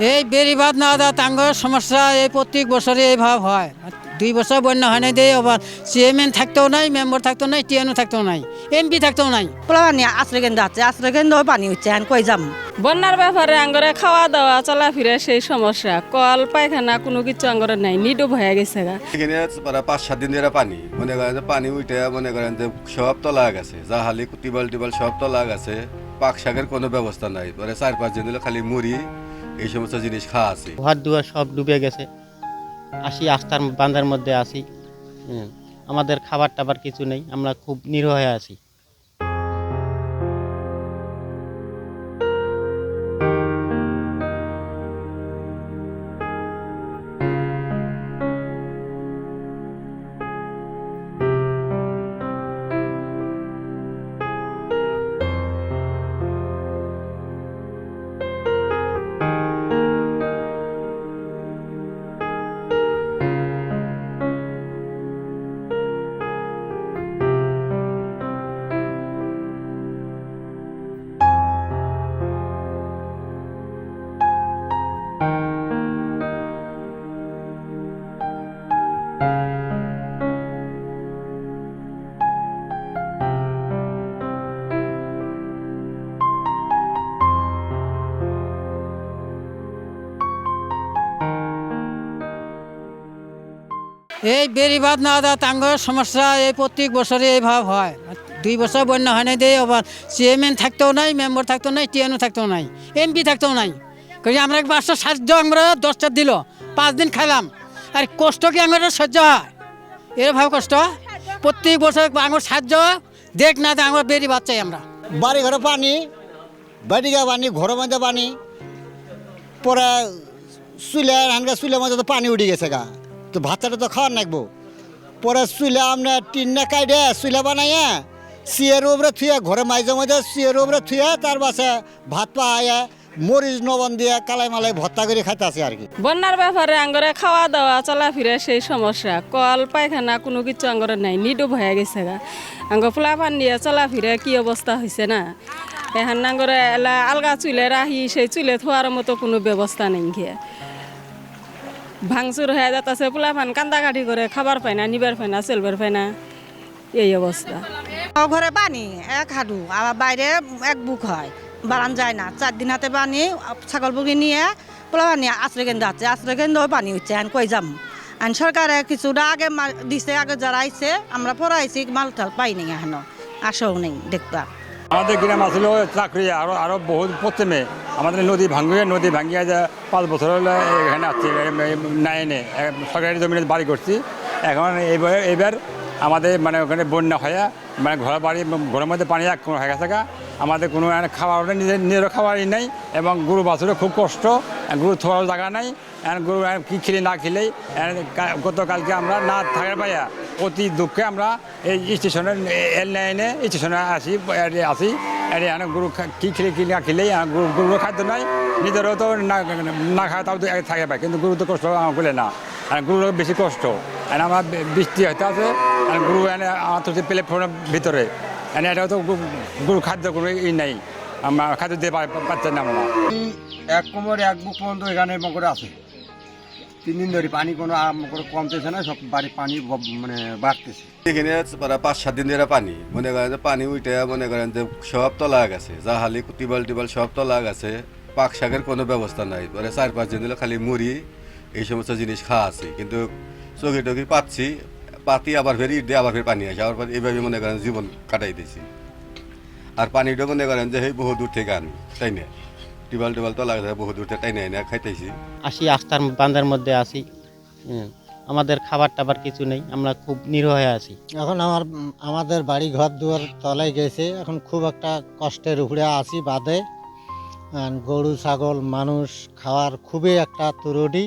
এই বেড়িবাঁধ না দেওয়া টাঙ্গর সমস্যা এই প্রত্যেক বছরে এইভাবে হয়। 2 বছর বন্যা হয় নাই দিয়ে আবার চেয়ারম্যান থাকতেও নাই, মেম্বার থাকতেও নাই, টিএনও থাকতেও নাই, এমপি থাকতেও নাই। পানি আশ্রয় কেন্দ্র আছে, আশ্রয় কেন্দ্র পানি হচ্ছে এখন কই যাম। বন্যার ব্যাপারে আঙ্গরে খাওয়া দাওয়া চলাফেরা সেই সমস্যা, কল পায়খানা কোনো কিছু আঙ্গরে নাই, নিডুব হয়ে গেছে গা। এখানে 5-7 দিন ধরে পানি মনে করেন যে পানি উঠে মনে করেন যে সব তলা গেছে, জাহালি টিবল সব তলা গেছে। পাক শাকের কোনো ব্যবস্থা নাই, 4-5 দিন হলে খালি মুড়ি এই সমস্ত জিনিস খাওয়া আছে। ঘর দুয়ার সব ডুবে গেছে। আসি আস্থার বান্ধার মধ্যে আসি, আমাদের খাবার টাবার কিছু নেই, আমরা খুব নিরহ হয়ে আছি। এই বেড়িবাঁধ না দেওয়া টাঙ্গর সমস্যা এই প্রত্যেক বছরে এইভাবে হয়। 2 বছর বন্যা হয় নাই দিয়ে আবার চেয়ারম্যান থাকতেও নাই, মেম্বার থাকতেও নাই, টিএনও থাকতেও নাই, এমপি থাকতেও নাই। কারণ আমরা 500 সাহায্য আমরা 10টা দিল, 5 দিন খাইলাম, আর কষ্ট কি আমরা সহ্য হয়? এরভাবে কষ্ট প্রত্যেক বছর আঙুর সাহায্য দেখ না দেখ আমরা বেড়িবাঁধ চাই। আমরা বাড়ি ঘরে পানি, বাড়িগা পানি, ঘরের মধ্যে পানি, পরে চুলের মধ্যে তো পানি উঠে গেছে গা, তো ভাতটা তো খাওয়ার নাকবো। পরে চুলে আমরা টিন্না কাইডে চুলে বানাইয়া সিয়ের উপরে থুয়ে ঘরে মাঝে মাঝে সিয়ের উপরে থুয়ে তার বাসে ভাত পাহাইয়া মরিচ নবন দিয়ে কালাই মালাই ভর্তা করে খাইতে আছে আর কি। বন্যার ব্যাপারে আঙ্গরে খাওয়া দাওয়া চলাফেরা সেই সমস্যা, কল পায়খানা কোনো কিছু আঙ্গরে নাই, নিডুব হয়ে গেছে গা। আঙ্গ ফুলা পান দিয়ে চলাফেরা কি অবস্থা হয়েছে না, এখন আঙ্গরে এলা আলগা চুলে রাহি সেই চুলে থোয়ার মতো কোনো ব্যবস্থা নেই। গিয়ে ভাঙচুর হয়ে যাচ্ছে, পোলা পান কান্দাকাটি করে খাবার পায় না, নিবার পায় না, চলবার পায় না, এই অবস্থা। ঘরে পানি এক হাঁটু, আবার বাইরে এক বুক হয়, বাড়ান যায় না। 4 দিন হাতে পানি, ছাগল বুকি নিয়ে পোলা পানি আশ্রয় কেন্দ্র আছে, আশ্রয় কেন্দ্র পানি হচ্ছে এখন কই যাম। আইন সরকারে কিছুটা আগে দিছে, আগে যারা আইছে আমরা পড়াইছি, মাল টাল পাই নাই, এখনো আসেও নেই দেখবা। আমাদের গ্রাম আসলে চাকরি আরো বহুত পশ্চিমে আমাদের নদী ভাঙ্গিয়ে যে 5 বছর হলে এখানে আসছি, নাইনে সরকারি জমিনে বাড়ি করছি। এখন এবার আমাদের মানে ওখানে বন্যা হয়ে মানে ঘরের মধ্যে পানি এক হয়ে গেছে। আমাদের কোনো খাবার নিজেরও খাবারই নেই, এবং গরু বাছুরের খুব কষ্ট, গরু থোয়ার জায়গা নাই। গরু কী খেলে না খেলেই গতকালকে আমরা না থাকার পাইয়া অতি দুঃখে আমরা এই স্টেশনের লাইনে স্টেশনে আসি এখানে গরু কী খেলে কি না খেলেই গরুর খাদ্য নাই, নিজেরও তো না খাওয়া তাও থাকে পাই, কিন্তু গরু তো কষ্ট বলে না, গরুর বেশি কষ্ট। আমরা বৃষ্টি হইতে আছে, গরু এনে আমার তো প্ল্যাটফর্মের ভিতরে এটাও তো গরু খাদ্য কোনো ই নেই, আমরা খাদ্য দিয়ে পাচ্ছি না। আমরা 1 কোমর 1 বুক পর্যন্ত এখানে মকরে আছে। 3 দিন ধরে পানি কোনো কমতেছে না, সব বাড়ি পানি মানে বাড়তেছে। এখানে 5-7 দিন ধরে পানি মনে করেন যে পানি উঠে মনে করেন যে সব তলা গেছে, জাহালি টিবল সব তলা গেছে। পাক শাকের কোনো ব্যবস্থা নাই, 4-5 দিন হলে খালি মুড়ি এই সমস্ত জিনিস খাওয়া আছে। কিন্তু চোখে টোকি পাতি আবার ফের ইট দিয়ে আবার ফের পানি আসে, আবার এইভাবে মনে করেন জীবন কাটাই দিয়েছি। আর পানিটা মনে করেন যে সেই বহু দূর থেকে আনি, তাই না, টিবল তো লাগে বহু দূর থেকে তাই না খাইতেছি। আসি আস্থার বান্ধার মধ্যে আসি, আমাদের খাবার টাবার কিছু নেই, আমরা খুব নিরহ হয়ে আছি। এখন আমাদের বাড়ি ঘর দুয়ার তলায় গেছে, এখন খুব একটা কষ্টের উপরে আছি বাদে। গরু ছাগল মানুষ খাওয়ার খুবই একটা তুরুটি।